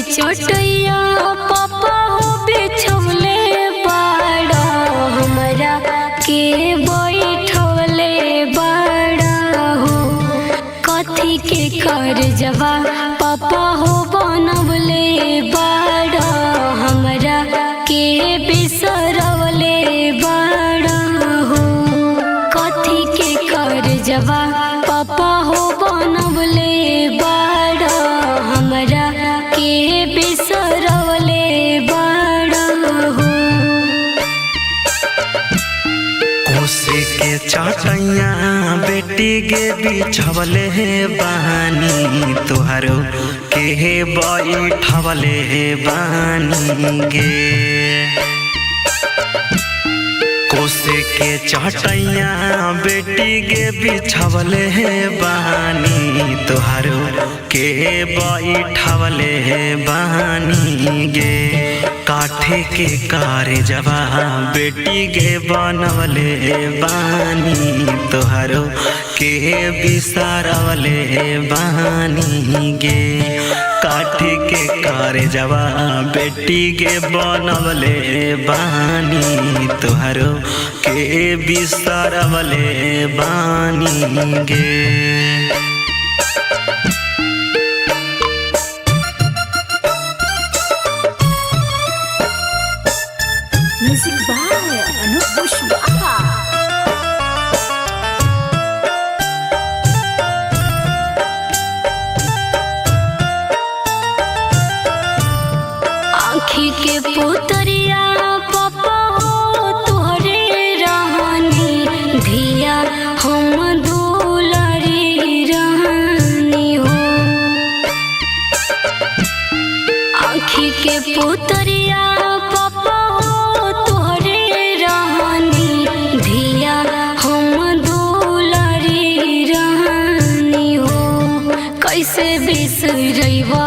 चटैया पापा हो बिछौले बाड़ा हमरा के बैठौले बाड़ा हो। कथी के करजवा पापा हो बनवले बाड़ा हमरा के बिसरवले बाड़ा हो। कथी के करजवा पापा हो बनवले बाड़ा हमरा के बिसरवले बाड़ा हो। कोसे के चटैया बेटी गे बिछवले बानी तुहारो के बैठवले बानी गे। कोसे के चटैया बेटी गे बिछवले बानी तुहारो के बैठवले बानी गे। काठे के करजवा बेटी गे बनवले बानी तुहारो के बिसरवले बानी गे। काठे के करजवा बेटी गे बनवले बानी तुहारो के बिसरवले बानी गे। म्यूजिक बाय अनूप कुशवाहा। आँखी के पुतरिया पापा हो तोहरे रहनी धिया हम दुलारी रहनी हो। आँखी के पुतरिया पापा हो तोहरे रहनी धिया हम दुलारी रहनी हो। कैसे बिसरैबा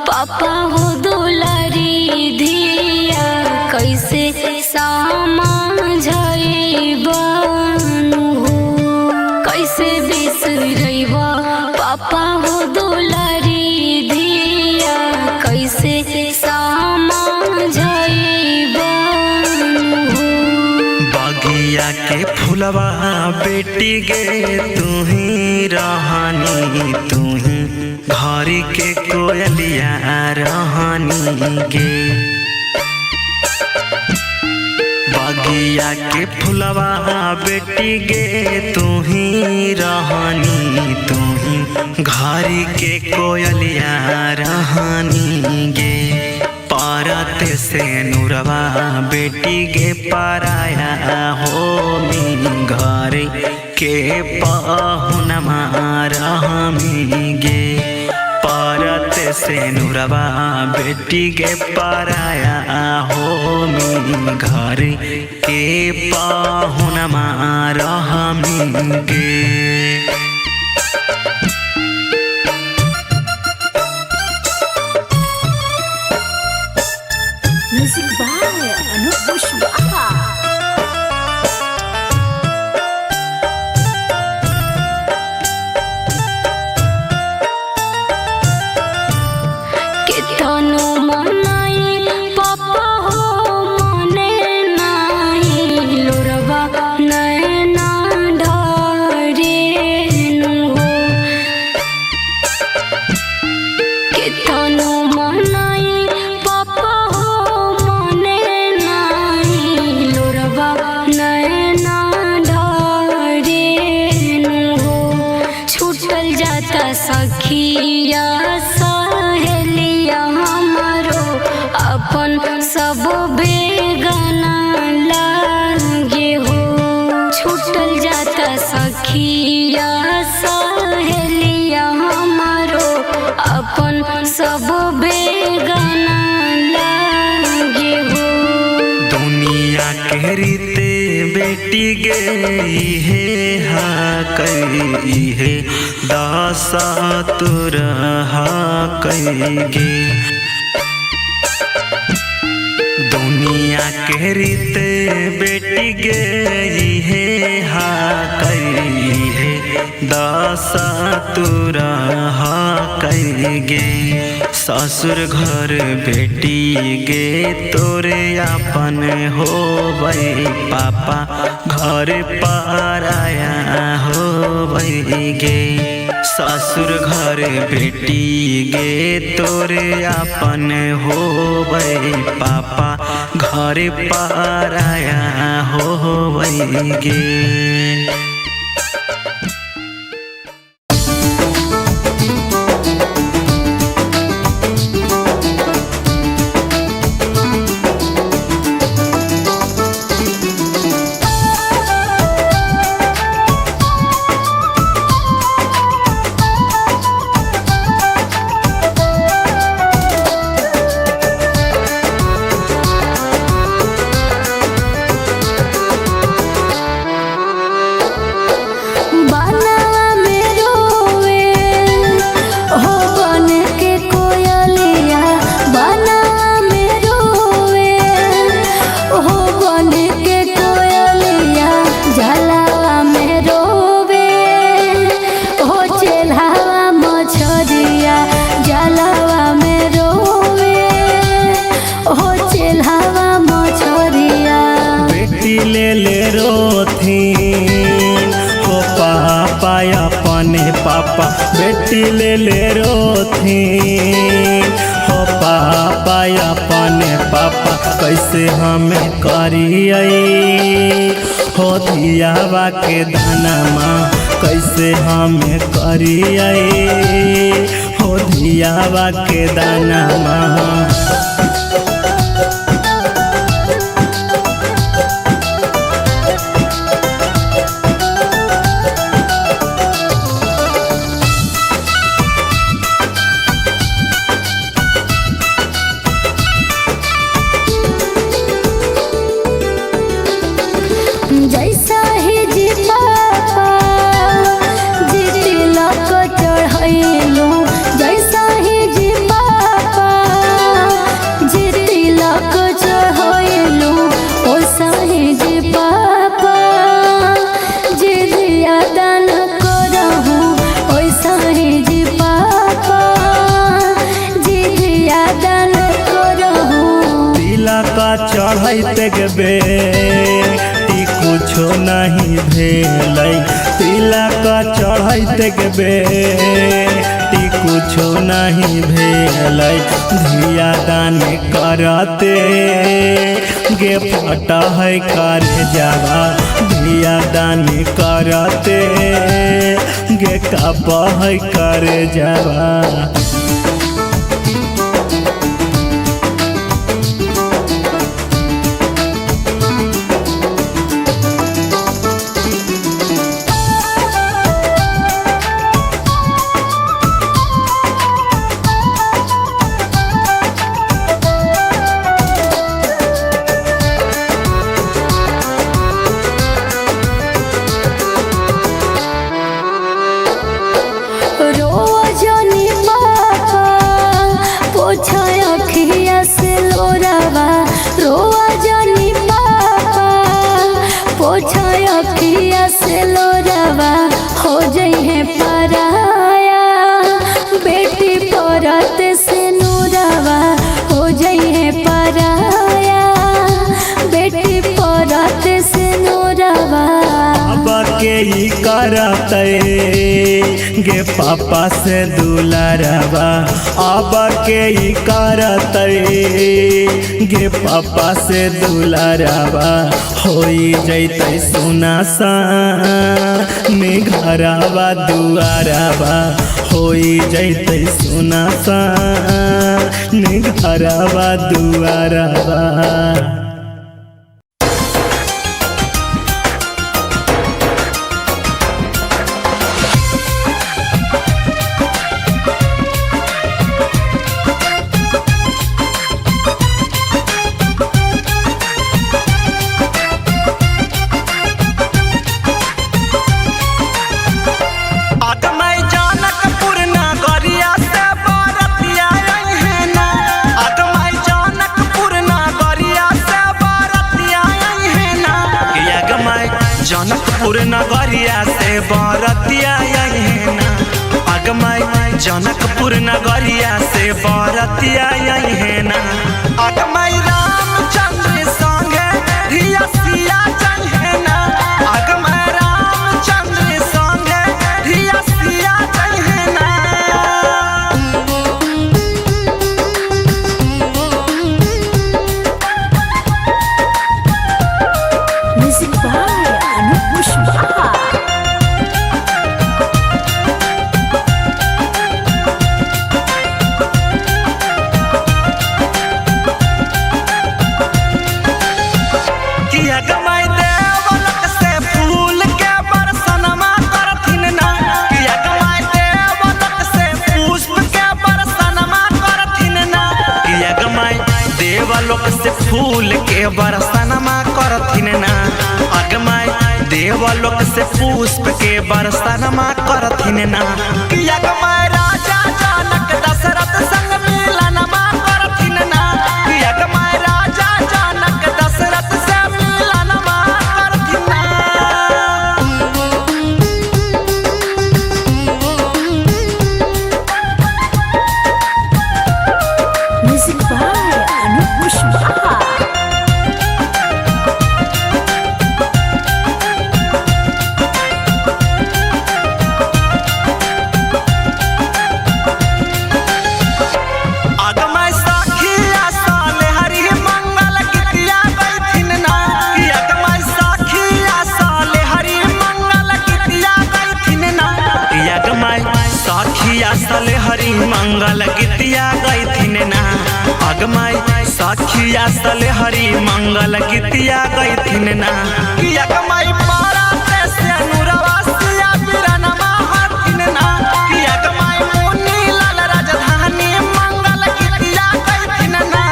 पापा हो दुलारी धिया कैसे समझैबा हो। कैसे बिसरैबा पापा हो दुलारी धिया कैसे समझैबा हो। बगिया के फुलवा बेटी गे तुही रहनी तुही घर के कोयलिया रहनी गे। बगिया के फुलवा बेटी गे तुही रहनी तुही घर के कोयलिया रहनी गे। पारत से नूरवा बेटी गे पाराया हो मी घर के पाहुनमा रहमी गे। पारत से नूरवा बेटी गे पाराया हो मी घर के पाहुनमा रहमी गे। म्यूजिक बाय अनूप कुशवाहा। कितनो मनाई पापा हो मने नाही लोरवा नैना ढारे हो। कितनो मनाई पापा हो मने नाही लोरवा नैना ढारे हो। छूटल जाता सखिया सहेलिया हमारो अपन सब बेगाना लागे हो। छूटल जाता सखिया सहेलिया हमारो अपन सब बेगाना लागे हो। दुनिया के रीते बेटी गे इहे हा कई हे दासा तुर हा कई गे। दुनिया के रीते बेटी गे इहे हा कई हे दशा तुरा गे। ससुर घर बेटी गे तोरे अपन हो पापा घर पराया हो गे। ससुर घर बेटी गे तोरे अपन हो पापा घर पराया हो गे। पापा बेटी ले रोथिन हो पापा अपने पापा कैसे हमें करिए हो दियावा के दानमा कैसे हमें करिए हो दियावा के दानमा। जैसा ही जी पापा जी तिलक चढ़ैलू, जैसा ही जी पापा जी तिलक चढ़ैलू, वैसा ही जी पापा जी दिया दान करहू, वैसा ही जी पापा जी दिया दान करहू। तिलक चढ़ैते गबे कुछो नहीं भेलै, तिलक चढ़ैते बेटी कुछो नहीं भेलै। धिया दान करते गे फटा है कर जावा, धिया दान करते गे कप है कर जावा। अखिया से लोरावा रोआ जानी पापा, पोछा अखिया से लोरावा हो जइहे पराया, बेटी परत से नूरावा हो जइहे पराया, बेटी परत से नूरावा। अब के ही करते गे पापा से दुलारवा, अब के ही करते गे पापा से दुलारवा। होई जैते सुना सा घरवा दुआरवा, होई जैते सुना सा घरवा दुआरवा। जनकपुर नगरिया से जनकपुर नगरिया से बरतिया ना अगमई जनकपुर नगरिया से बरतिया ना अगमई रामचंद्र संगे धिया सिया चढ़े ना अगमई रामचंद्र संगे धिया सिया चढ़े ना। म्यूजिक बाय अनूप कुशवाहा। देवलोक से फूल के बरसनमा करथिन ना अगमई देवलोक से पुष्प के बरसनमा करथिन ना कि अगमई राजा जनक दशरथ संग मिलनमा करथिन ना कि अगमई राजा जनक दशरथ से मिलनमा करथिन ना। म्यूजिक बाय अनूप कुशवाहा। अगमई सखिया साले हरि मंगल गीतिया गैथिन ना कि अगमई सखिया साले हरि मंगल गीतिया गैथिन ना कि अगमई सखिया साले हरि मंगल गीतिया गैथिन ना अगमई सखिया साले हरि मंगल गीतिया गैथिन ना कि अगमई बाराते से अनुरवासिया बिरनमा हथिन ना कि अगमई मुनि लाल राजधानी मंगल गीतिया गैथिन ना।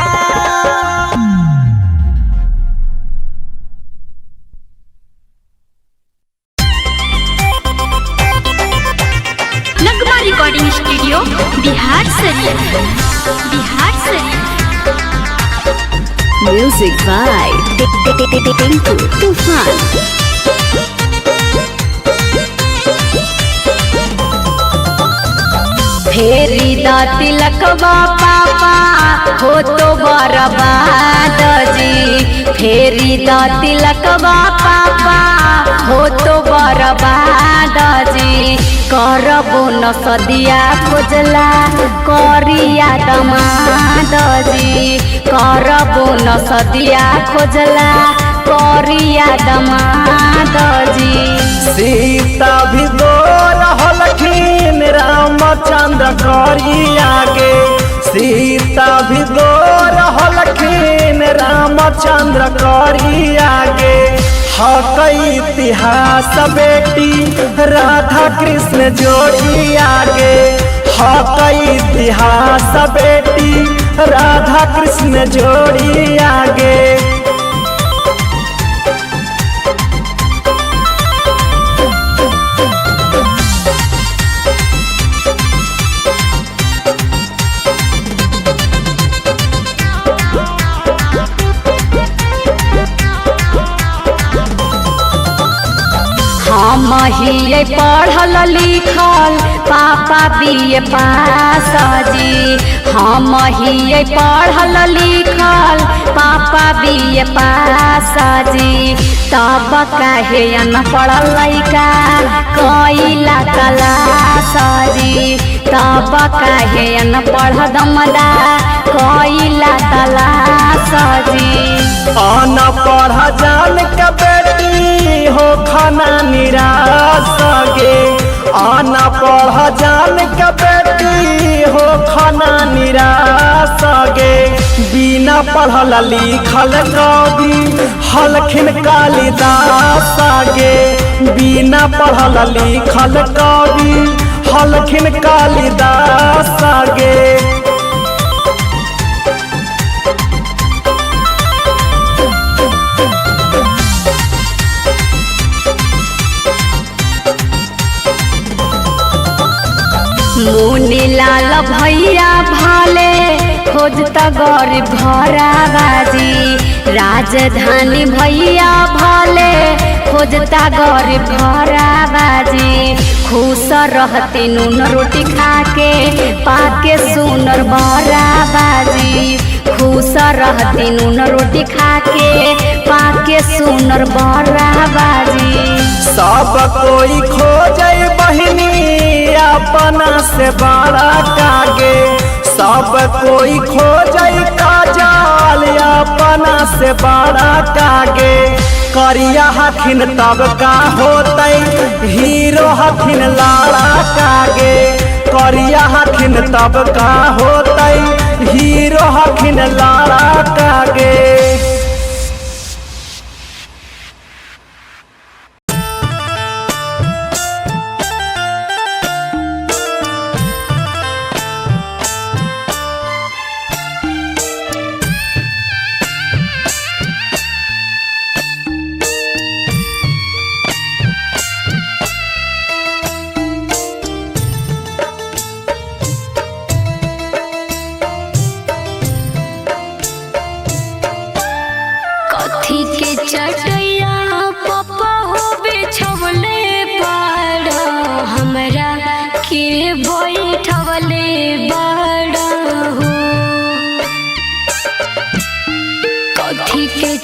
नगमा recording studio Bihar Sharif. Bihar Sharif. Music by Tinku तूफान। फेरी दा तिलकवा पापा हो तो बर्बाद जी फेरी दा तिलकवा पापा हो तो बर्बाद जी करबो न सदिया खोजला करिया दमाद जी करबो न सदिया खोजला करिया दमाद जी। सीता भी गोर हलखिन रामचंद्र करी आगे सीता भी गोर हलखिन रामचंद्र करी आगे हक इतिहास बेटी राधा कृष्ण जोड़ी आगे हक इतिहास बेटी राधा कृष्ण जोड़ी आगे। हम ही पढ़ल लिखल पापा बीए पास जी हम ही पढ़ल लिखल पापा बीए पास जी तब काहे अनपढ़ लइका कइला क्लास जी तब काहे अनपढ़ दमदा कइला क्लास जी। अनपढ़ जान के बेटी हो खाना निराश गे अनपढ़ जान के बेटी हो खाना निराश गे बिना पढ़ल लिखल कवि हलखिन कालिदास गे बिना पढ़ल लिखल कवि हलखिन कालिदास गे। मुनि लाल भैया भाले खोजता गरीब घरा बाजी राजधानी भैया भले खोजता गरीब घराबाजी खुश रहते नून रोटी खाके पाके सुनर बराबाजी खुश रहते नून रोटी खाके पाके सुनर बराबाजी। सब कोई खोजे बहिनी अपना से बड़ा कागे सब कोई खोजे काजल अपना से बड़ा कागे करिया हथिन तब का होते हीरो हथिन लाड़ा कागे करिया हथिन तब का होते हीरो हथिन लाड़ा कागे।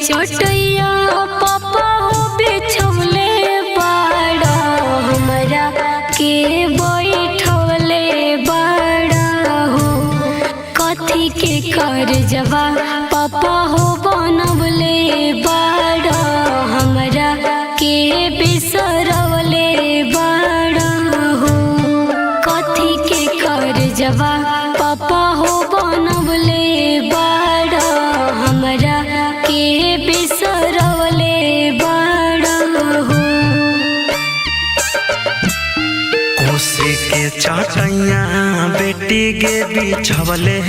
चटैया पापा हो बिछवले बाड़ा हमरा के बैठवले बाड़ा हो कथी के कर जवा पापा हो बनवले बाड़ा हमरा के बिसरवले बाड़ा हो कथी के कर जवा पापा हो बनवले बाड़ा हमरा के बिसरवले बाड़ा हो। कोसे के चटैया बेटी के बिछवले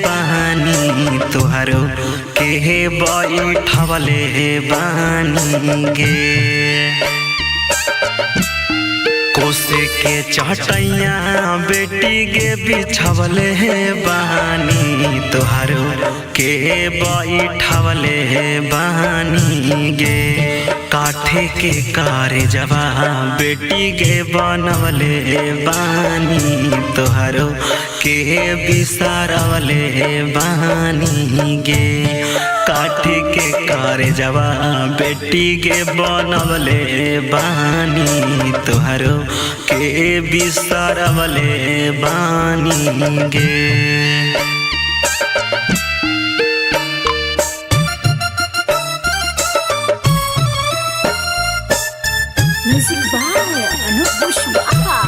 बानी तोहरो के बैठवले बानी गे कोसे के चटैया बेटी के बिछवले बानी तोहरो के बैठवले बानी गे काठे के कार जवा बेटी के बनवले बानी तोहरो के बिसरवले बानी गे काठे के कार जवा बेटी के बनवले बानी तोहरो के बिसरवले बानी गे। म्यूजिक बाय अनूप कुशवाहा।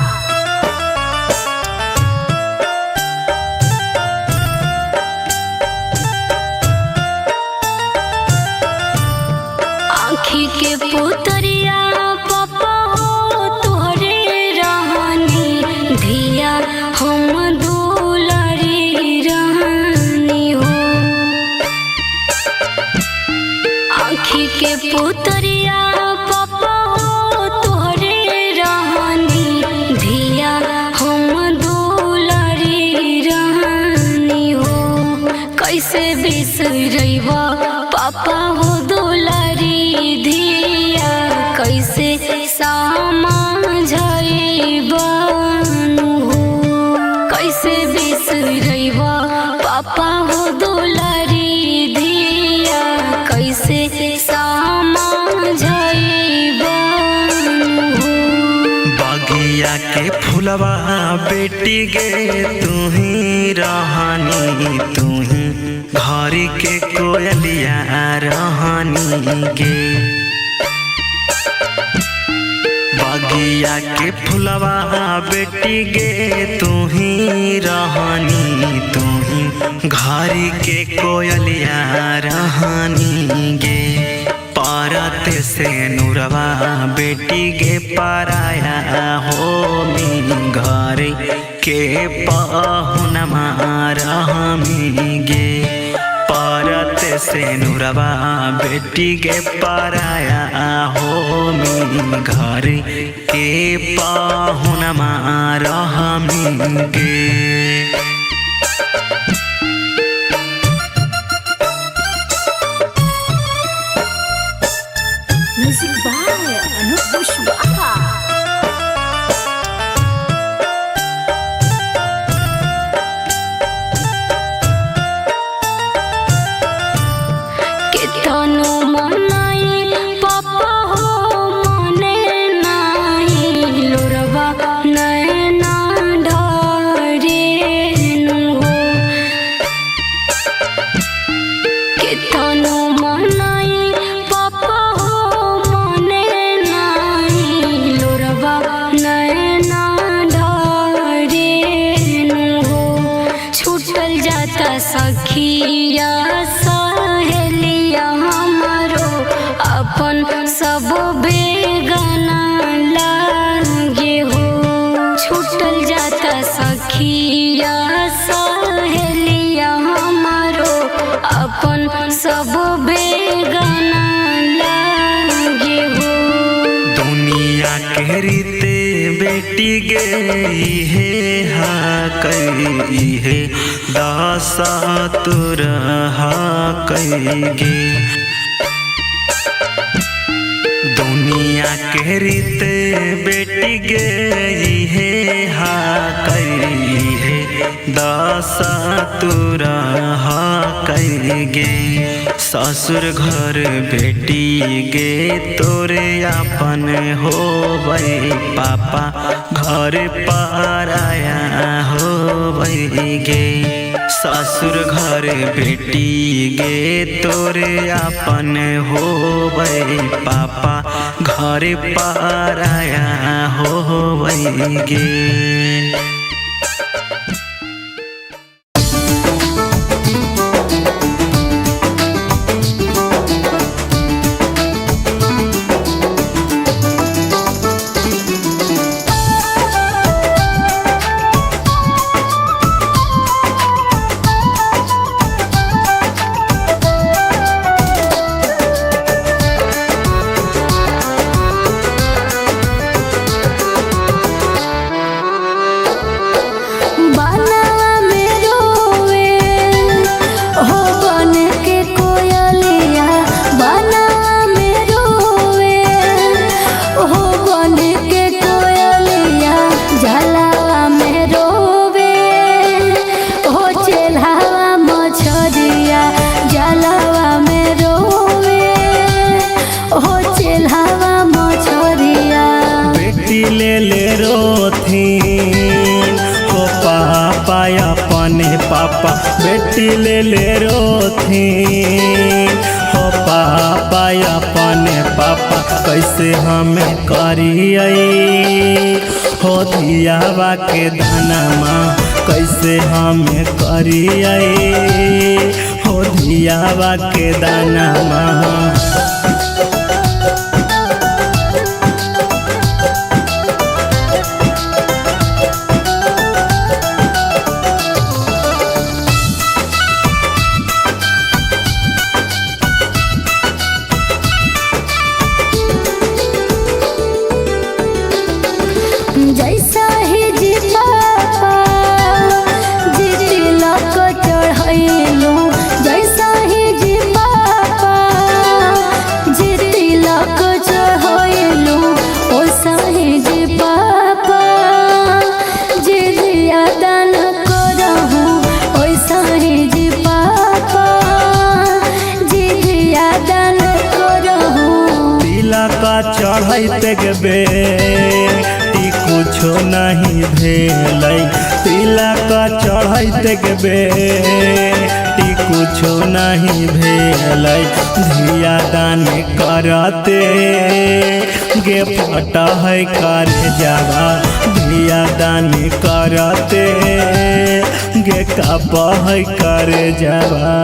आँखी के पुतरिया पापा हो तुहरे रहनी धिया हम दुलारी रहनी हो आँखी के पुतरिया पापा हो तुहरे रहनी धिया हम दुलारी रहनी हो कैसे बिसरैबा पापा हो दुलारी धिया कैसे समझैबा हो कैसे बिसरैबा पापा हो दुलारी धिया कैसे समझैबा हो। बगिया के फुलवा बेटी गे तू ही रहनी तू ही घर के कोयलिया रहनी गे बगिया के फुलवा बेटी गे तू ही रहनी तू ही घर के कोयलिया रहनी गे पारत से नूरवा बेटी गे पाराया हो मी घर के पहुनमा रहमी गे पारत से नूरवा बेटी के पाराया हो मी घर के पहुनमा रहमी गे। म्यूजिक बाय अनूप कुशवाहा। केतनो मनाई पापा हो मने नाही लोरवा नैना ढारे नु हो। केतनो मनाई पापा हो मने नाही लोरवा नैना ढारे नु हो। छूटल जाता सखिया सहेलिया हमारो अपन सब बेगाना लागे हो। छूटल जाता सखिया सहेलिया हमारो अपन सब बेगाना लागे हो। दुनिया के रीते बेटी गई है हा कई है दासा तुरा हा कई गे। दुनिया के रीते बेटी गई है हा कई है दासा तुरा हा कई गे। ससुर घर बेटी गे तोरे अपन हो भाई पापा घर पराया हो भाई गे। ससुर घर बेटी गे तोरे अपन हो भाई पापा घर पराया हो भाई गे। पापा बेटी ले ले रोथीन हो पापा अपने पापा कैसे हमें करिए हो दियावा के दानमा कैसे हमें करिए हो दियावा के दानमा। जैसा ही जी पापा जी तिलक चढ़ैलू, जैसा ही जी पापा जी तिलक चढ़ैलू, वैसा ही जी पापा जी दिया दान करहूँ, वैसा ही जी पापा जी दिया दान करहूँ। तिलक चढ़ैते गबे कुछो नहीं भेलै, तिलक चढ़ैते बेटी कुछो नहीं भेलै, धिया दान करते गे फट है कर जावा, धिया दान करते गे कप है कर जावा।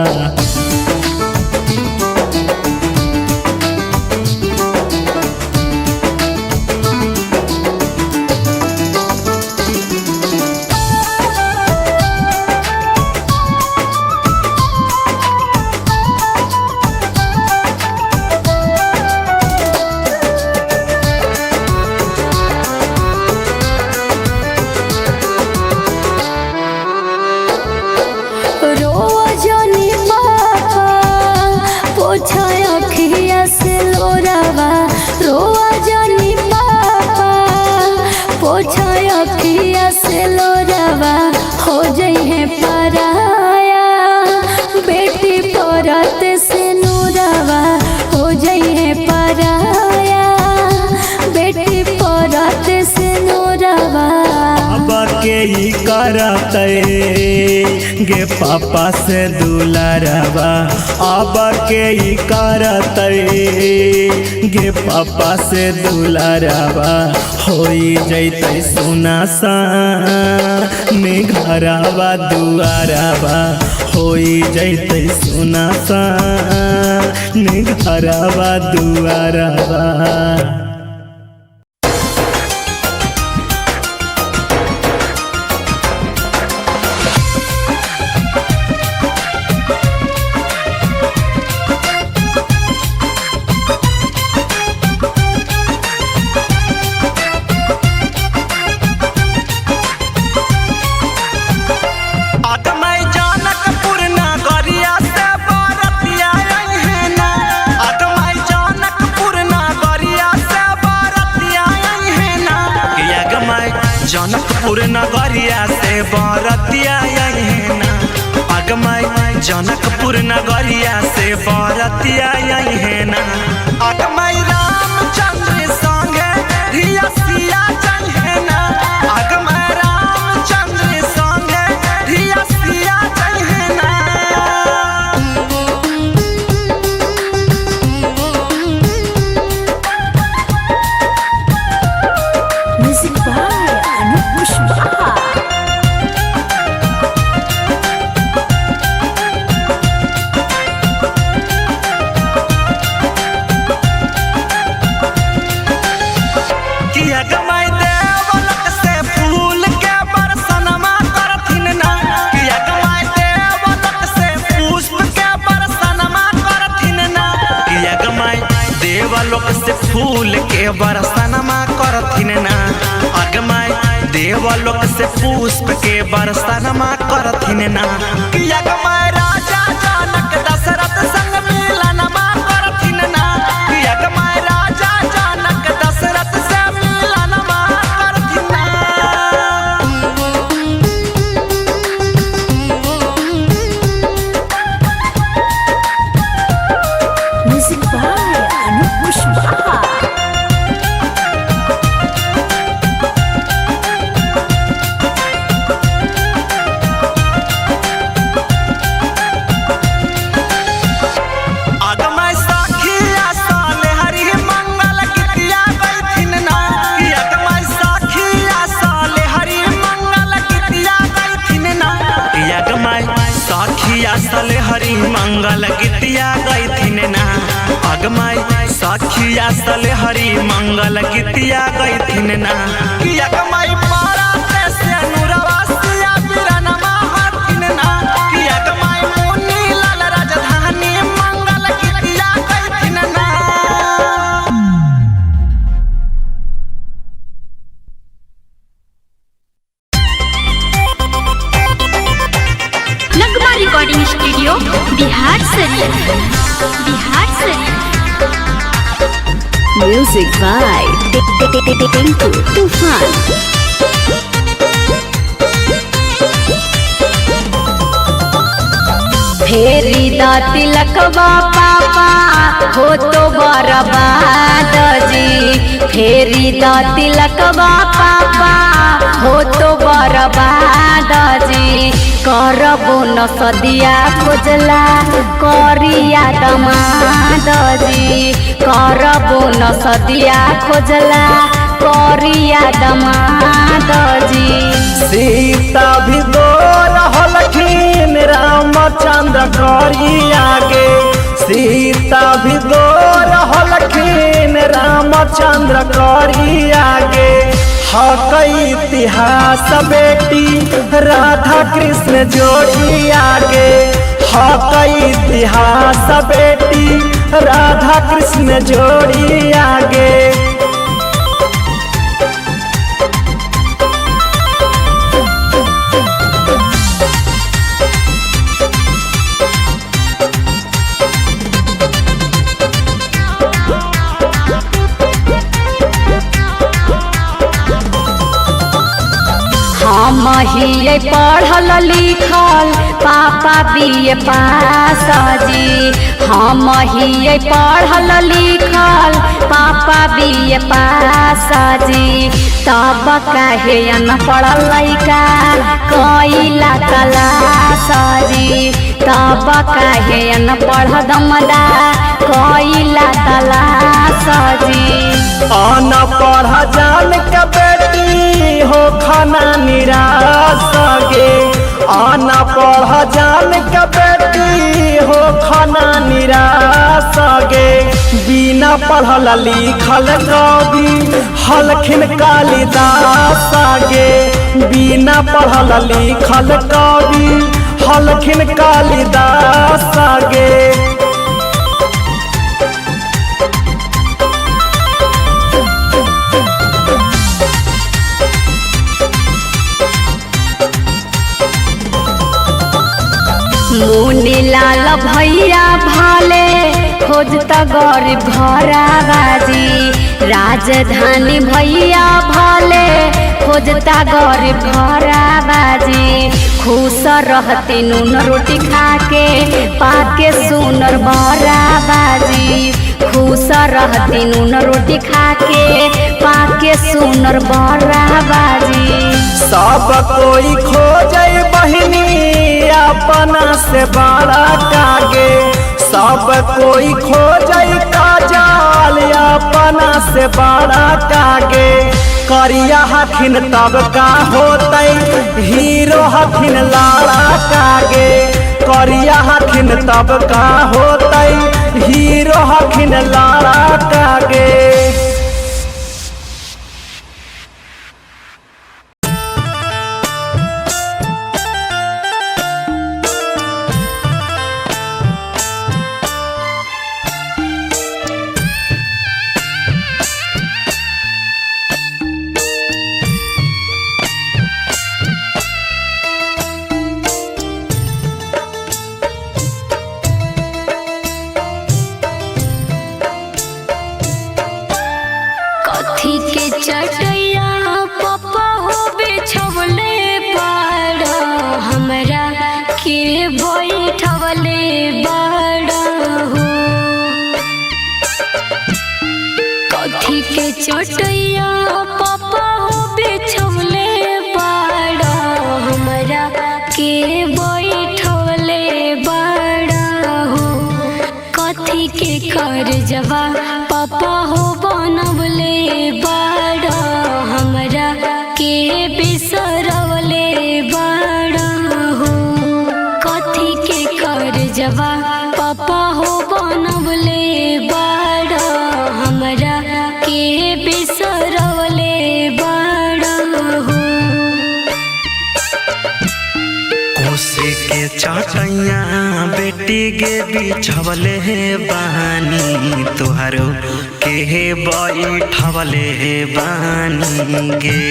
रोजनी रोआ जानी पापा पोछा अखिया से लोरावा हो जइहे पराया बेटी परत से नूरावा हो जइहे पराया बेटी परत से नूरावा अब के ही करते गे पापा से दुलारवा अब के ही करते गे पापा से दुलारवा होई जैते सुना सा घरवा दुआरवा होई जैते सुना सा घरवा दुआरवा। जनकपुर नगरिया से बरतिया है ना अगमई जनकपुर नगरिया से बरतिया है ना अगमई रामचंद्र संगे रिया सिया है ना अगमई रामचंद्र संगे रिया सिया है ना। म्यूजिक बाय अनूप कुशवाहा। देवलोक से फूल के बरसनमा करथिन ना अगमई देवलोक से पुष्प के बरसनमा करथिन ना कि अगमई राजा जनक दशरथ संग मिलनमा करथिन ना कि अगमई राजा जनक दशरथ से मिलनमा करथिन ना। म्यूजिक बाय अनूप कुशवाहा। अगमई साखिया साले हरि मंगल गीतिया गइथिन ना कि अगमई साखिया साले हरि मंगल गीतिया गइथिन ना कि अगमई साखिया साले हरि मंगल गीतिया गइथिन ना अगमई साखिया साले हरि मंगल गीतिया गइथिन ना कि अगमई पाराते से अनुरवा सिया बिरनमा हथिन ना कि अगमई मुनि लाल राजधानी मंगल गीतिया गइथिन ना। लगमा recording studio Bihar Sharif Bihar Sharif. Music by Tinku तूफान। फेरी दा तिलकवा पापा हो तो बर्बाद जी फेरी दा तिलकवा पापा हो तो बर्बाद जी करबो न सदिया खोजला करिया दमाद जी करबो न सदिया खोजला करिया दमाद जी। सीता भी दो रहलखिन रामचंद्र करिया गे सीता भी दो रहलखिन रामचंद्र करिया गे हक इतिहास बेटी राधा कृष्ण जोड़िया गे हक इतिहास बेटी राधा कृष्ण जोड़िया गे। ही पढ़ल लिखल पापा बीए पास जी, हम ही पढ़ल लिखल पापा बीए पास जी, तब काहे अनपढ़ लइका कइला क्लास जी, तब काहे अनपढ़ दमदा कइला क्लास जी। अनपढ़ जान के बेटी हो खाना निराश गे, अनपढ़ जान के बेटी हो खाना निराश गे, बिना पढ़ल लिखल कवि हलखिन कालिदास गे, बिना पढ़ल लिखल कवि हलखिन कालिदास गे। मुनीलाल भैया भाले खोजता गरीब घरा बाजी, राजधानी भैया भाले खोजता गरीब घरा बाजी, खुश रहती नून रोटी खाके पाके सुनर बरा बाजी, खुश रहती नून रोटी खाके पाके सुनर बरा बाजी। सब कोई खोजे बहिनी अपना से बड़ा कागे, सब कोई खोजे काजल अपना से बड़ा कागे, करिया हथिन तब का होते हीरो हथिन लाड़ा कागे, करिया हथिन तब का होते हीरो हथिन लाड़ा कागे। चटैया पप्पा हो बिछवले बाड़ा, हमरा के बैठवले बाड़ा हो, कथी के चटैया पप्पा हो बिछवले बाड़ा, हमरा के बैठवले बाड़ा हो, कथी के करजवा पापा हो बनवले बाड़ा, हमरा के बिसरवले बाड़ा हो, कथी के करजवा पापा हो बनवले बाड़ा, हमरा के बिसरवले बाड़ा हो। कोसे के चटैया बेटी गे बिछवले बानी, तोहरो के बैठवले बानी गे,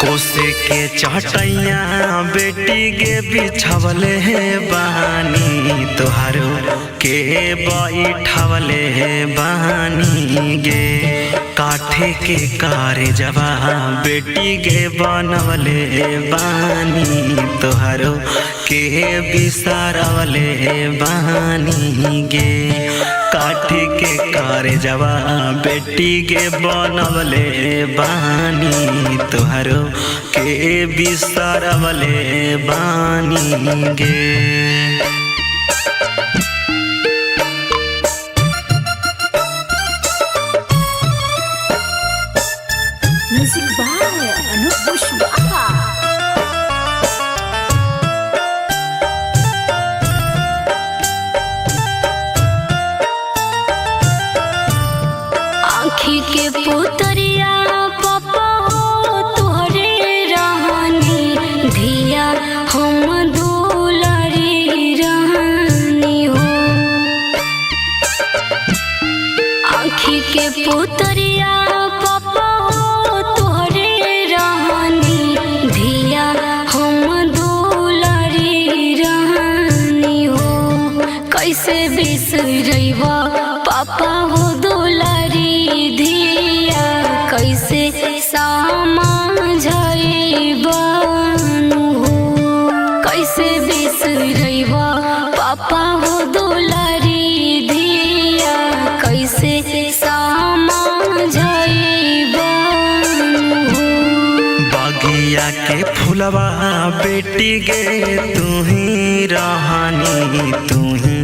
कोसे के चटैया बेटी गे बिछवले बानी, तोहरो के बैठवले बानी गे, काठे के कारजवा बेटी गे बनवले बानी, तोहरो के बिसरवले बानी गे, काठे के कारजवा बेटी गे बनवले बानी, तोहरो के बिसरवले बानी गे। म्यूजिक बाय अनूप कुशवाहा। आँखी के पुतरिया पापा हो तोहरे रहनी, धिया हम दुलारी रहनी हो, आँखी के पुतरिया पापा हो तोहरे रहनी, धिया हम दुलारी रहनी हो, कैसे बिसरैबा पापा हो दुलारी धिया, कैसे समझइबनु हो कैसे बिसरइब पापा हो दुलारी धिया कैसे समझइबनु हो बगिया के फुलवा बेटी गे तू ही रहनी तू ही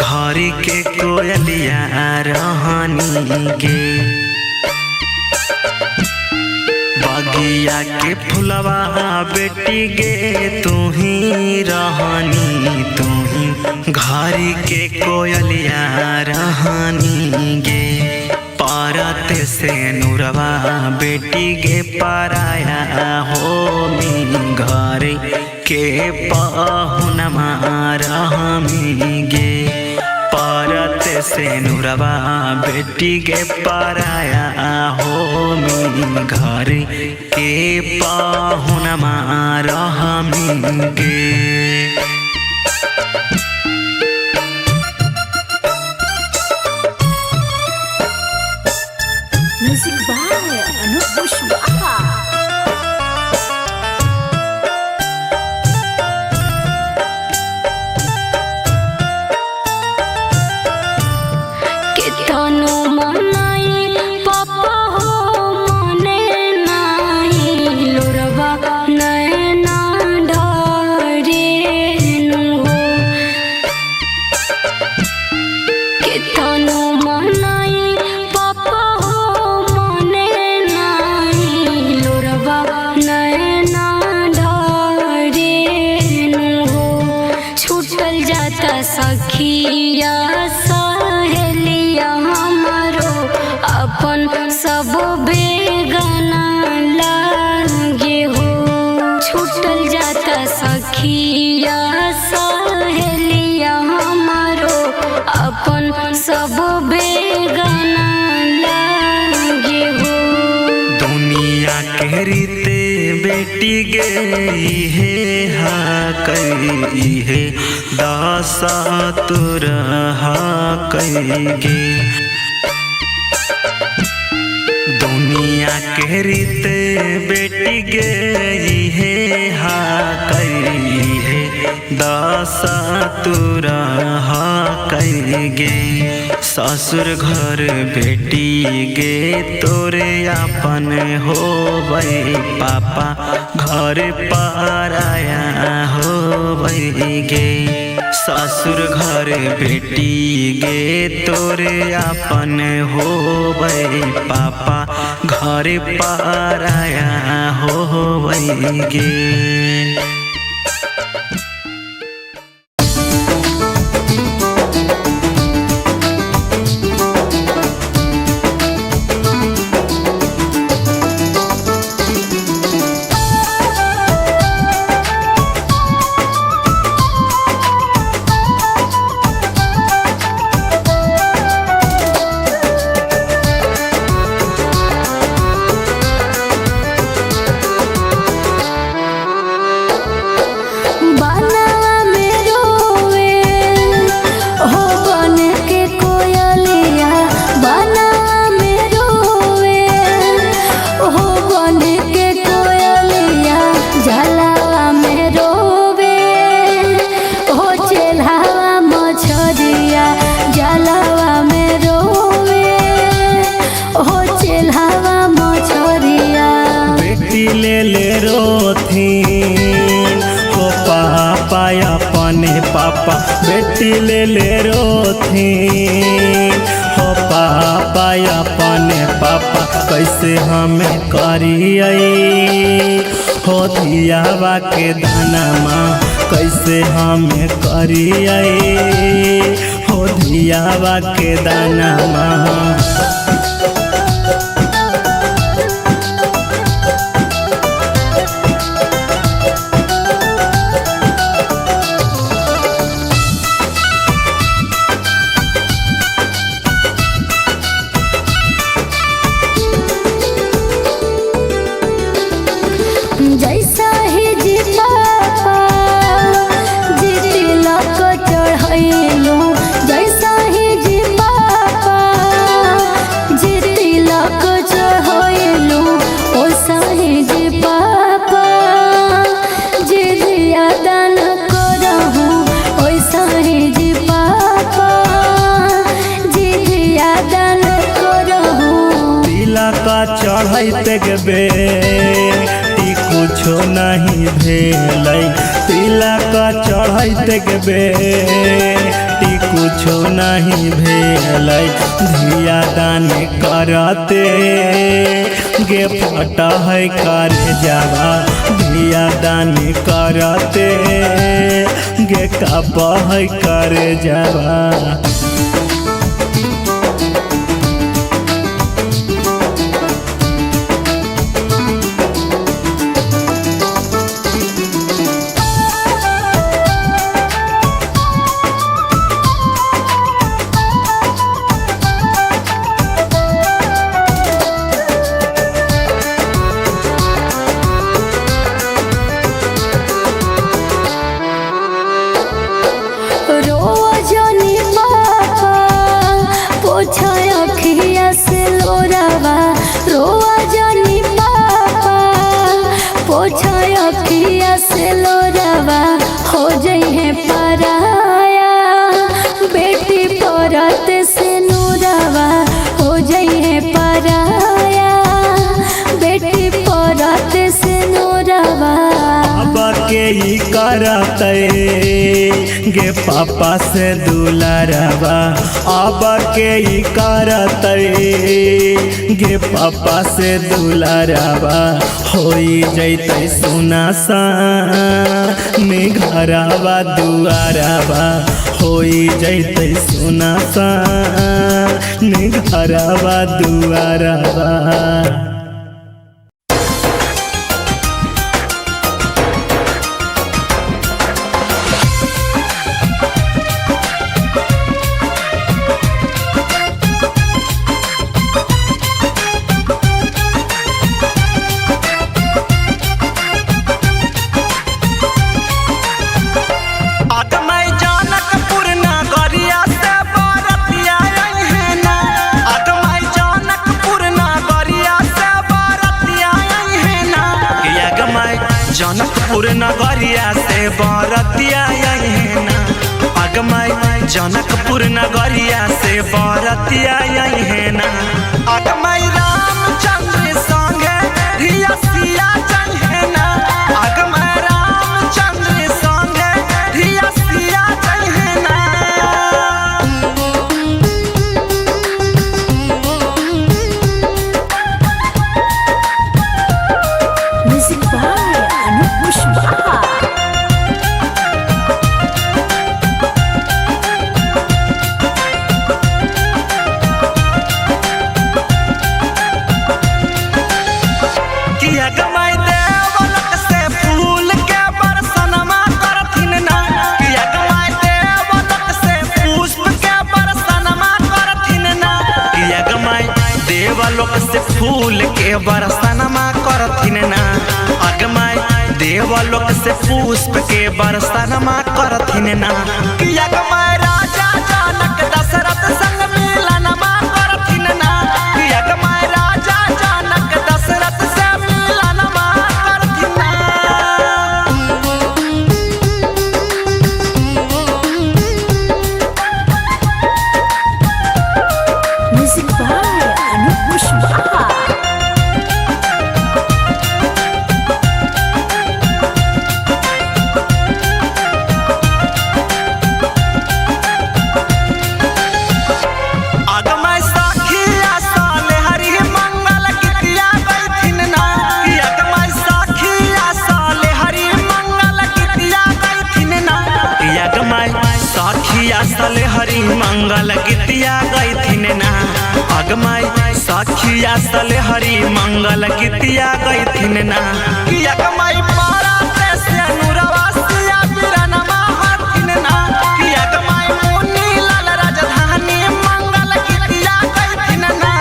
घर के कोयलिया रहनी गे बगिया के फुलवा बेटी गे तू ही रहनी तू ही घर के कोयलिया रहनी गे पारत से नुरवा बेटी गे पाराया हो मी घर के पाहुनमा रहमी गे पारत से नुरवा बेटी गे पाराया हो मी घर के पाहुनमा रहमी गे म्यूजिक बाय अनूप कुशवाहा केतनो मनाई पापा हो मने नाही लोरवा नैना ढारेनु हो केतनो मनाई पापा हो मने नाही लोरवा नैना ढारेनु हो छूटल जाता सखिया सहेलिया हमारो अपन सब बेगाना लागे हो छूटल जाता सखिया सहेलिया हमारो अपन सब बेगाना लागे हो दुनिया के रीते बेटी गे हे हा कई हे दासा तुर हा कई गे दुनिया के रीते बेटी गे हे हा कई हे दासा तुर हा कई गे ससुर घर बेटी गे तोरे अपन हो बई पापा घर पाराया हो बई गे ससुर घर बेटी गे तोरे अपन हो बई पापा घर पाराया हो बई गे पापा बेटी ले ले रोथी हो पापा अपने पापा कैसे हमें करिए हो दियावा के धनमा कैसे हमें करिए हो दियावा के दानमा जैसा ही जी पापा जी तिलक चढ़ैलू, जैसा ही जी पापा तिलका चढ़ैते गे कुछो नहीं भेलै तिलका चढ़ैते गे कुछो नहीं भेलै धिया दानी करते गे फटा है कर जावा धिया दानी करते गे कप है कर जावा हो जइहे पराया बेटी परत से नूरवा हो जइहे पराया बेटी परत से नूरवा अब के ही करते गे पापा से दुलारवा अब के ही करते गे पापा से दुलारवा होई जैते सुना सा घरवा दुआरवा होई जैते सुना सा घरवा दुआरवा जनकपुर नगरिया से बरतिया ना अगमय जनकपुर नगरिया से बरतिया ना अगमय रामचंद्र संगे धिया सिया चढ़े ना अगमय रामचंद्र संगे धिया सिया चढ़े ना म्यूजिक बाय अनूप कुशवाहा देवलोक से फूल के बरसनमा करथिन ना अगमय देवलोक से पुष्प के बरसनमा करथिन ना अगमय राजा जनक दशरथ संग मिलनमा करथिन ना अगमय राजा जनक दशरथ से मिलनमा करथिन ना म्यूजिक बाय अनूप कुशवाहा सले हरि मंगल गीतिया गईथिन ना अगमय सखिया सले हरि मंगल गीतिया गईथिन ना अगमय पारा से अनुरवा सिया बिरनमा हथिन ना अगमय मुनि लाल राजधानी मंगल गीतिया गईथिन ना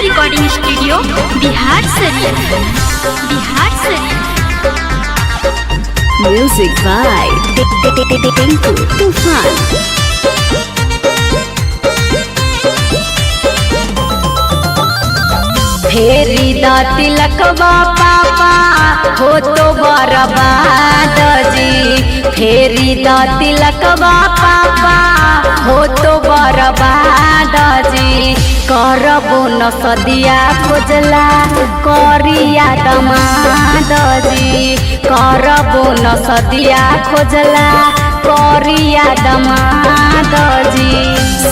recording studio Bihar Sharif Bihar Sharif music by Tinku तूफान फेरी दा तिलकवा पापा हो तो बर्बाद फेरी द तिलकवा पापा हो तो बर्बाद जी करबो न सदिया खोजला करिया दमाद जी करबो न सदिया खोजला करिया दमाद जी।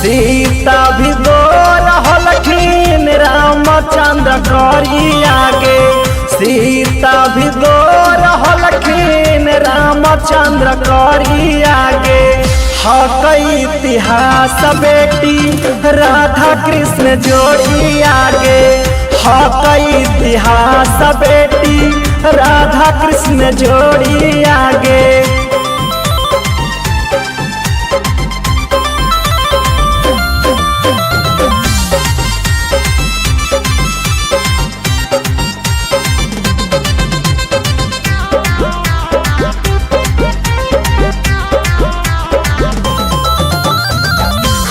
सीता भी गोर हलखिन रामचंद्र करिया गे सीता भी गोर हलखिन रामचंद्र करिया गे हक इतिहास बेटी राधा कृष्ण जोड़िया गे हक इतिहास बेटी राधा कृष्ण जोड़िया गे।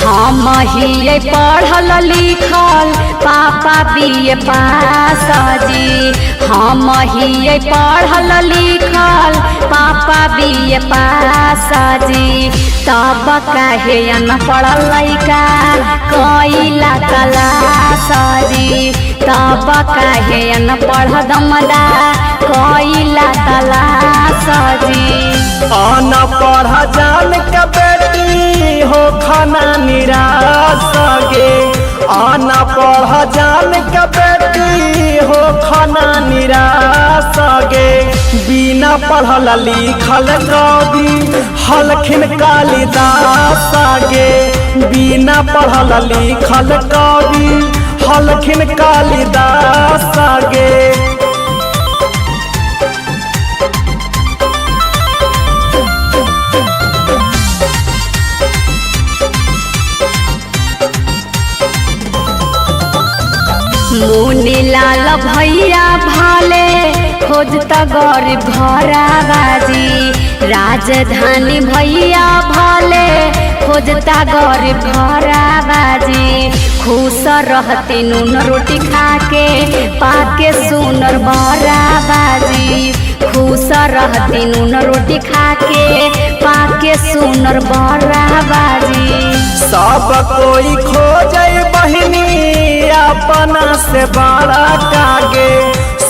हम ही पढ़ल लिखल पापा बीए पास जी हम ही पढ़ल लिखल पापा बीए पास जी तब काहे अनपढ़ लइका कइला क्लास जी तब काहे अनपढ़ दमदा कइला क्लास जी। अनपढ़ जान के बेटी हो खाना निराश गे अनपढ़ जान के बेटी हो खाना निराश गे बिना पढ़ल लिखल कवि हलखिन कालिदास गे बिना पढ़ल लिखल कवि हलखिन कालिदास गे। मुनि लाल भैया भाले खोजता गरीब घरा बाजी राजधानी भैया भाले खोजता गरीब घरा बाजी खुश रहती नून रोटी खाके पाके सुनर बरा बाजी खुश रहती नून रोटी खाके पाके सुनर बरा बाजी। सब कोई खोजे बहिनी अपना से बड़ा कागे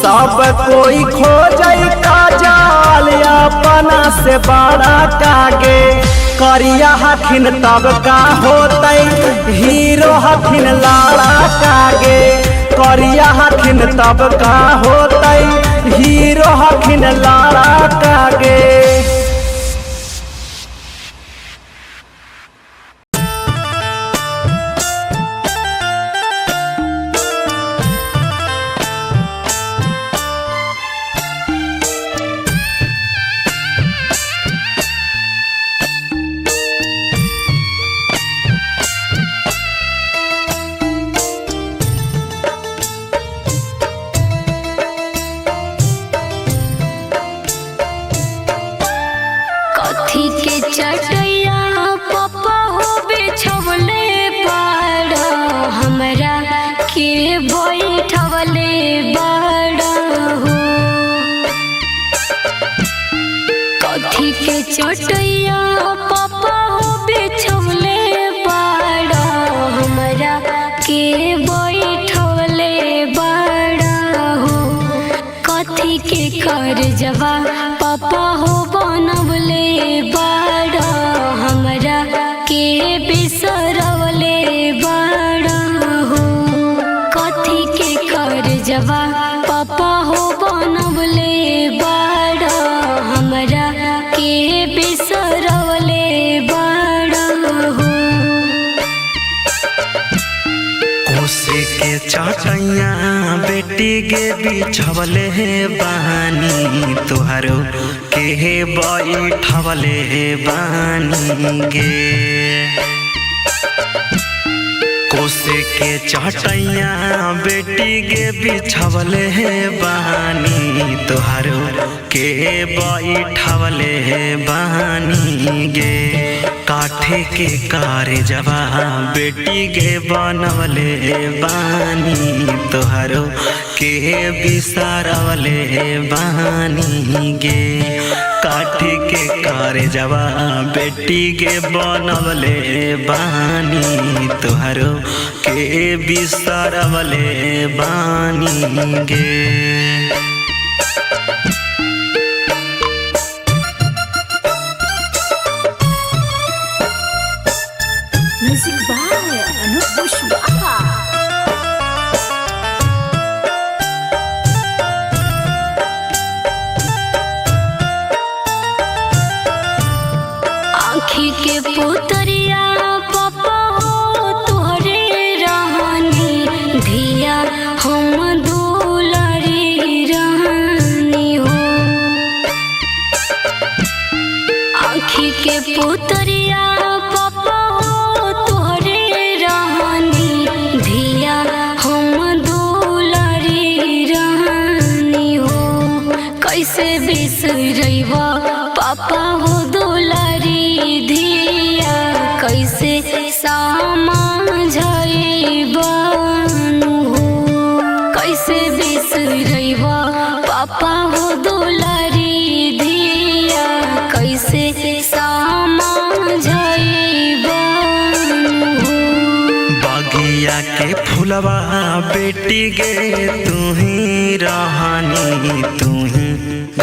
सब कोई खोजे काजल अपना से बड़ा कागे करिया हथिन तब का होतै हीरो हथिन लाड़ा कागे करिया हथिन तब का होतै हीरो हथिन लाड़ा कागे। चटैया पप्पा हो बिछवले बाड़ा हमरा के बैठवले बाड़ा हो कथी के चटैया पप्पा हो बिछवले बाड़ा हमरा के बैठवले बाड़ा हो कथी के कर जवा पापा हो बनवले बाड़ा हमरा के बिसरवले बाड़ा हो कथी के कर जवा पापा हो बनवले बाड़ा हमरा के बिसरवले बाड़ा हो। कोसे के चटैया बेटी के बिछवले बानी तुहारो के बैठवले बानी गे कोसे के चटैया बेटी के बिछवले बानी तुहारो के बैठवले बानी गे काठे के कारे जवा बेटी के बनवले बानी तुहारो के बिसरवले बानी गे काठे के करे जवा बेटी के बनवले बानी तुहरो के बिसरवले बानी गे। म्यूजिक बाय अनूप कुशवाहा। आँखी के पुतरिया पापा हो तोहरे रहनी धिया हम दुलारी रहनी हो। आँखी के पुतरिया पापा हो तोहरे रहनी धिया हम दुलारी रहनी हो। कैसे बिसरैबा पापा हो दुलारी धिया कैसे समझैबा हो। कैसे बिसरैबा पापा हो दुलारी धिया कैसे समझैबा हो। बगिया के फुलवा बेटी गे तू ही रहनी तू ही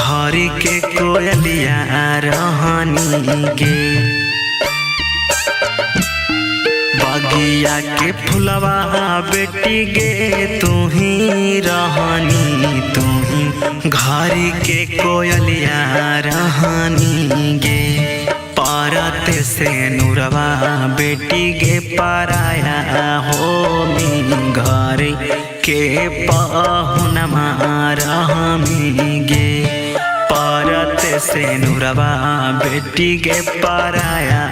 घर के कोयलिया रहनी गे। बगिया के फुलवा बेटी गे तू ही रहनी तू ही घर के कोयलिया रहनी गे। पारत से नूरवा बेटी गे पाराया हो मी घर के पाहुनमा रहमी गे। पारत से नूरवा बेटी के पाराया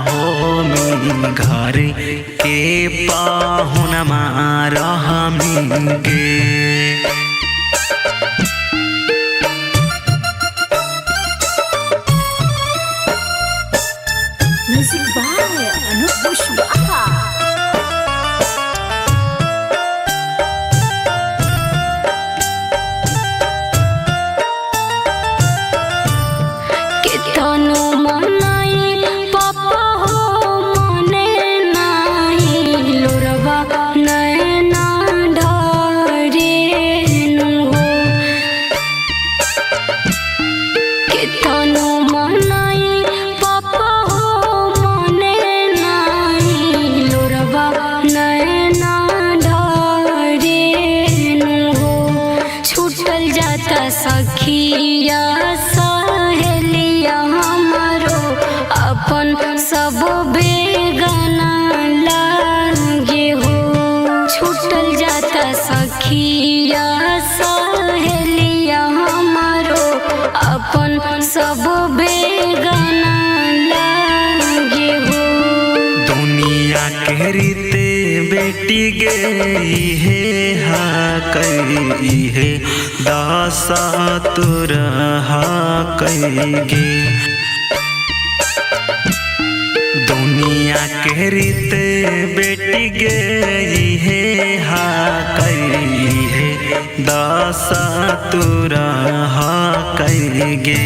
हो मी घर के पाहुनमा रहमी गे। म्यूजिक बाय अनूप कुशवाहा। केतनो मनाई पापा हो मने नाही लोरवा नैना ढारे नु हो। केतनो मनाई पापा हो मने नाही लोरवा नैना ढारे नु हो। छूटल जाता सखिया सहेलिया हमारो अपन सब बेगाना लागे हो। छूटल जाता सखिया सहेलिया हमारो अपन सब बेगाना लागे हो। दुनिया के रीते बेटी गे हे हा कई हे दासा तुर हा कई गे। दुनिया के रीते बेटी गे हे हा कई हे दासा तुर हा कई गे।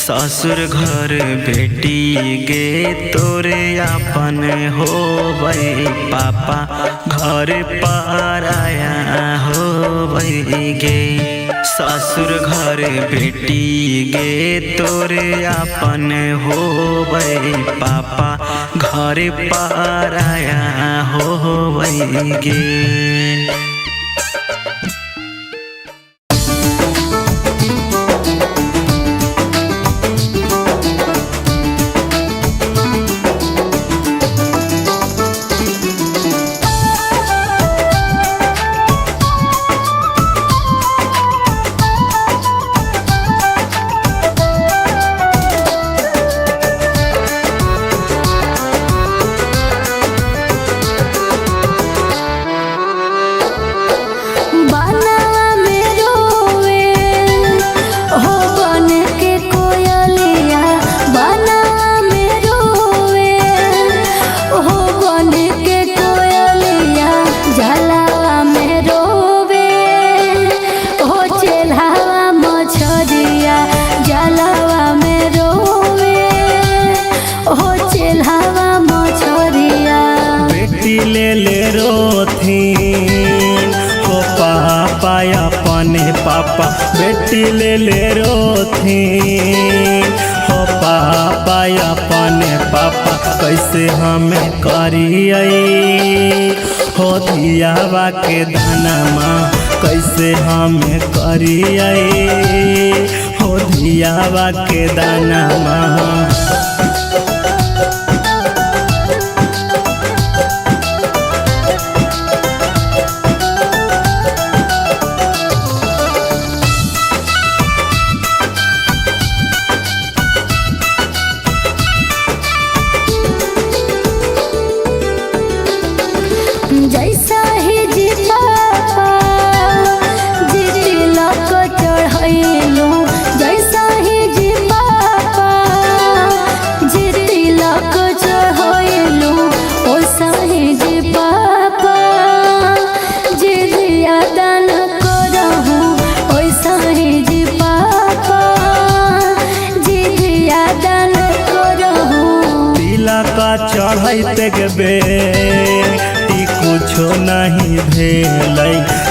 ससुर घर बेटी गे तोरे अपन हो बई पापा घर पाराया हो बई गे। ससुर घर बेटी गे तोरे अपन हो बई पापा घर पाराया हो बई गे। बेटी ले ले रोथी हो पापा अपने पापा कैसे हमें करिए हो दियावा के दाना माँ कैसे हमें करिए हो दियावा के दाना माँ। जैसा ही जी पापा जी तिलक चढ़ैलू जैसा ही जी पापा जी तिलक चढ़ैलू वैसा ही जी पापा जी दिया दान करहूँ वैसा ही जी पापा जी दिया दान करहूँ। तिलक चढ़ैते गबे कुछो नहीं भेल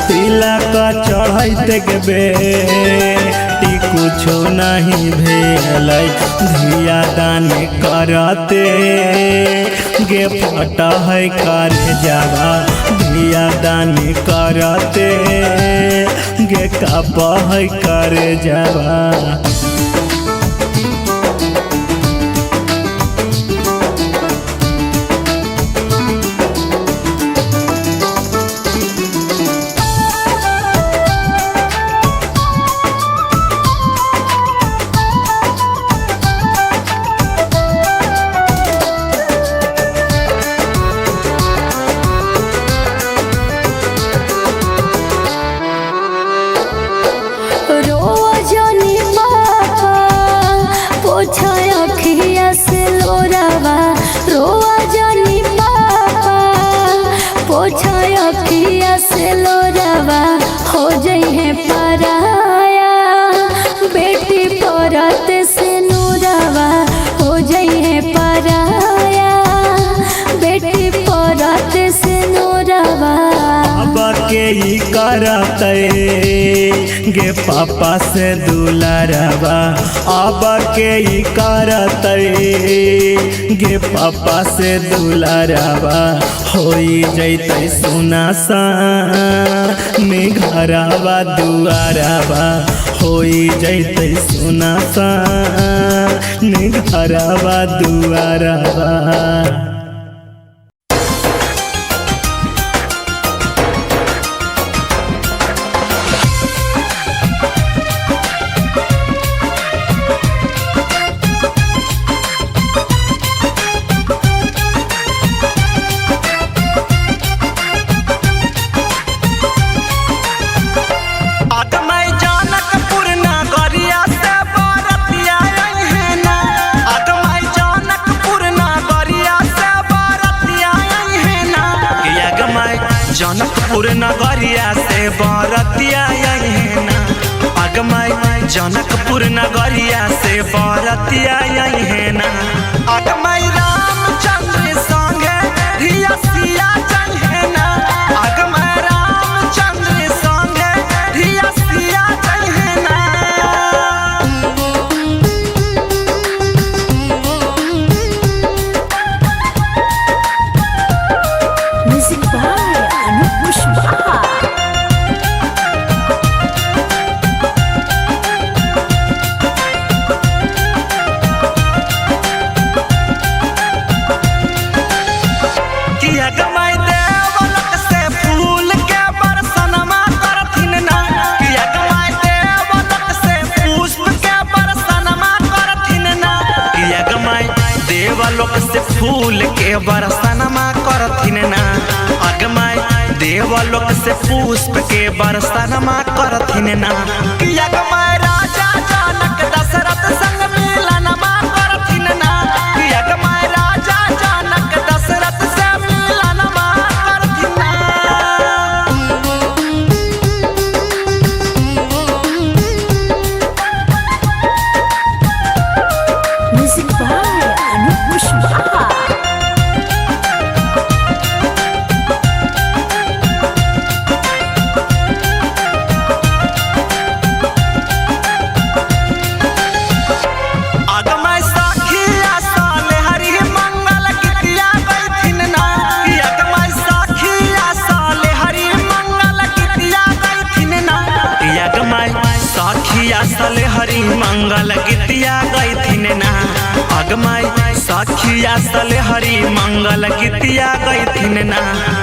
तिलक चढ़ैते बेटी कुछो नहीं भेल धिया दान करते गे फटा है करे जावा धिया दान करते गे कप है करे जावा। अखिया से लोरावा रोआ जानी पापा पोछा अखिया से लोरावा हो जइहे पराया बेटी परत से नूरावा हो जइहे पराया बेटी परत से नूरावा। अब के ही करते गे पापा से दुलारवा अब के ही करते गे पापा से दुलारवा होई जैते सुना सा घरवा दुआरवा होई जैते सुना सा घरवा दुआरवा। जनकपुर नगरिया से बरतिया ना अगमई जनकपुर नगरिया से बरतिया ना अगमई रामचंद्र संगे धिया सिया चढ़े ना अगमई रामचंद्र संगे धिया सिया चढ़े ना। देवलोक से फूल के बरसनमा करथिन ना अगमई देवलोक से पुष्प के बरसनमा करथिन ना कि अगमई राजा जनक दशरथ संग मिलनमा करथिन ना कि अगमई राजा जनक दशरथ से मिलनमा करथिन ना। म्यूजिक बाय अनूप कुशवाहा। सखिया सलेहरी मंगल गीतिया गईथिन ना अगमाई सखिया सलेहरी मंगल गीतिया गईथिन ना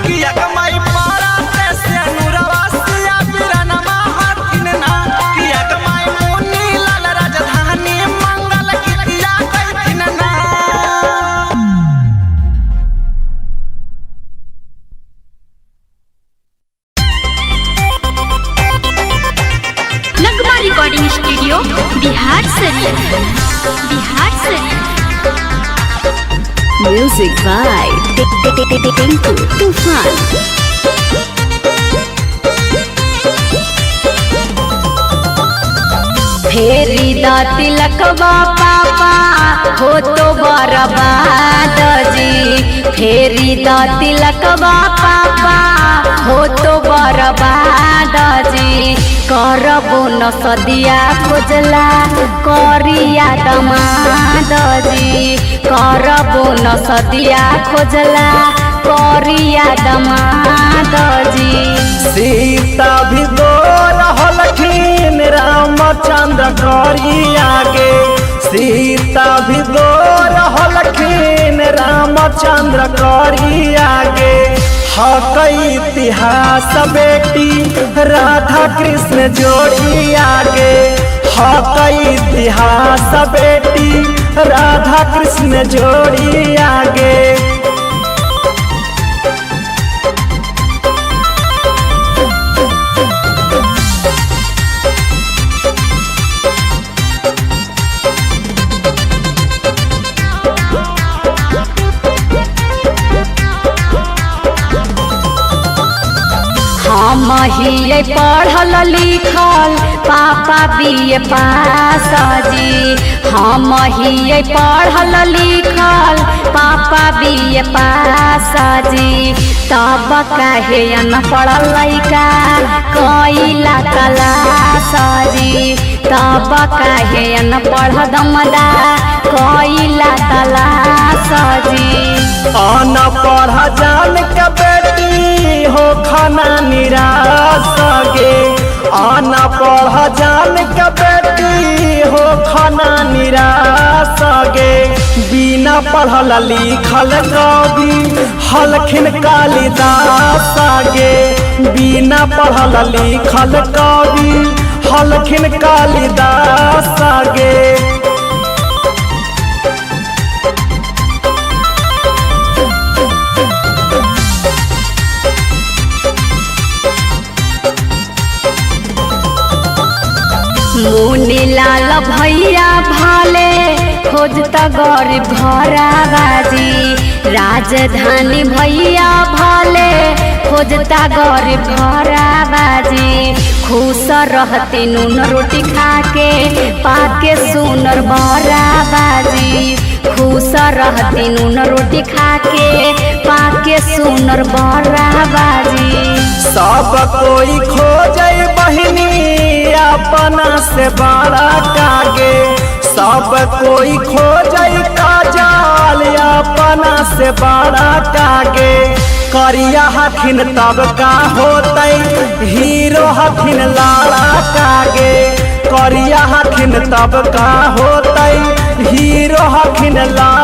कि अगमाई पारा से अनुरवा सिया बिरनमा हथिन ना कि अगमाई मुनि लाल राजधानी मंगल गीतिया गईथिन ना। नगमा recording studio Bihar Sharif Bihar Sharif. Music by Tinku तूफान। फेरी दा तिलकवा पापा हो तो बर्बाद जी। फेरी दा तिलकवा पापा हो तो बर्बाद जी। करबो न सदिया खोजला करिया दमाद जी। करबो न सदिया खोजला करिया दमाद जी। सीता भी दो रहलखिन रामचंद्र करी आगे। सीता भी दो रहलखिन रामचंद्र करी आगे। हक इतिहास बेटी राधा कृष्ण जोड़ी आगे। हक इतिहास बेटी राधा कृष्ण जोड़ी आगे। हम ही पढ़ल लिखल पापा बीए पास जी। हम ही पढ़ल लिखल पापा बीए पास जी। तब काहे अनपढ़ लइका कइला क्लास जी। तब काहे अनपढ़ दमदा कइला क्लास जी। अनपढ़ जान के बेटी हो खाना निराश गे। अनपढ़ जान के बेटी हो खाना निराश गे। बिना पढ़ल लिखल कवि हलखिन कालिदास गे। बिना पढ़ल लिखल कवि हलखिन कालिदास गे। मुनि लाल भैया भाले खोजता गरीब घरा बाजी। राजधानी भैया भाले खोजता गरीब घरा बाजी। खुश रहती नून रोटी खाके पाके सुनर बरा बाजी। खुश रहती नून रोटी खाके पाके सुनर बरा बाजी। सब कोई खोजे बहिनी अपना से बड़ा कागे। सब कोई खोजे काजल अपना से बड़ा कागे। करिया हथिन तब का होते हीरो हथिन लाड़ा कागे। करिया हथिन तब का होते हीरो हथिन लाड़ा